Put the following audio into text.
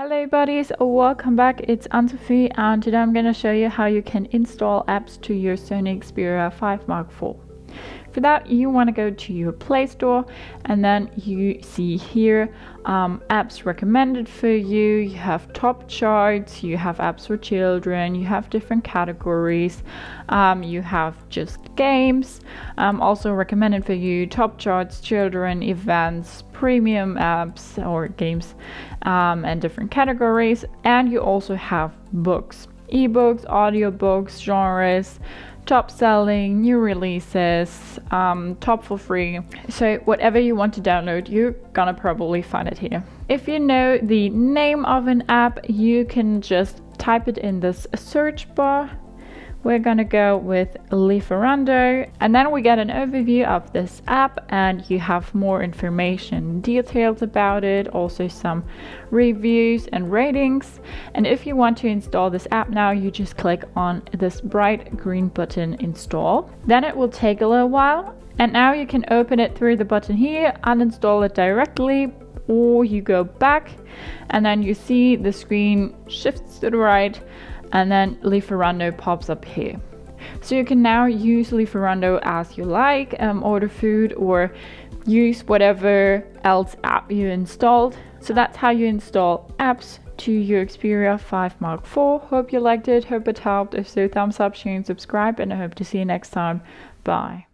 Hello buddies, welcome back. It's Anne-Sophie and today I'm going to show you how you can install apps to your Sony Xperia 5 Mark IV. For that you want to go to your Play Store and then you see here apps recommended for you. You have top charts, you have apps for children, you have different categories, you have just games, also recommended for you, top charts, children, events, premium apps or games, and different categories. And you also have books, ebooks, audiobooks, genres, top selling, new releases, top for free. So whatever you want to download, you're gonna probably find it here. If you know the name of an app, you can just type it in this search bar. We're gonna go with Lieferando, and then we get an overview of this app and you have more information, details about it, also some reviews and ratings. And if you want to install this app now, you just click on this bright green button, install. Then it will take a little while, and now you can open it through the button here, uninstall it directly, or you go back and then you see the screen shifts to the right and then Lieferando pops up here. So you can now use Lieferando as you like, order food or use whatever else app you installed. So that's how you install apps to your Xperia 5 Mark IV. Hope you liked it, hope it helped. If so, thumbs up, share and subscribe, and I hope to see you next time. Bye.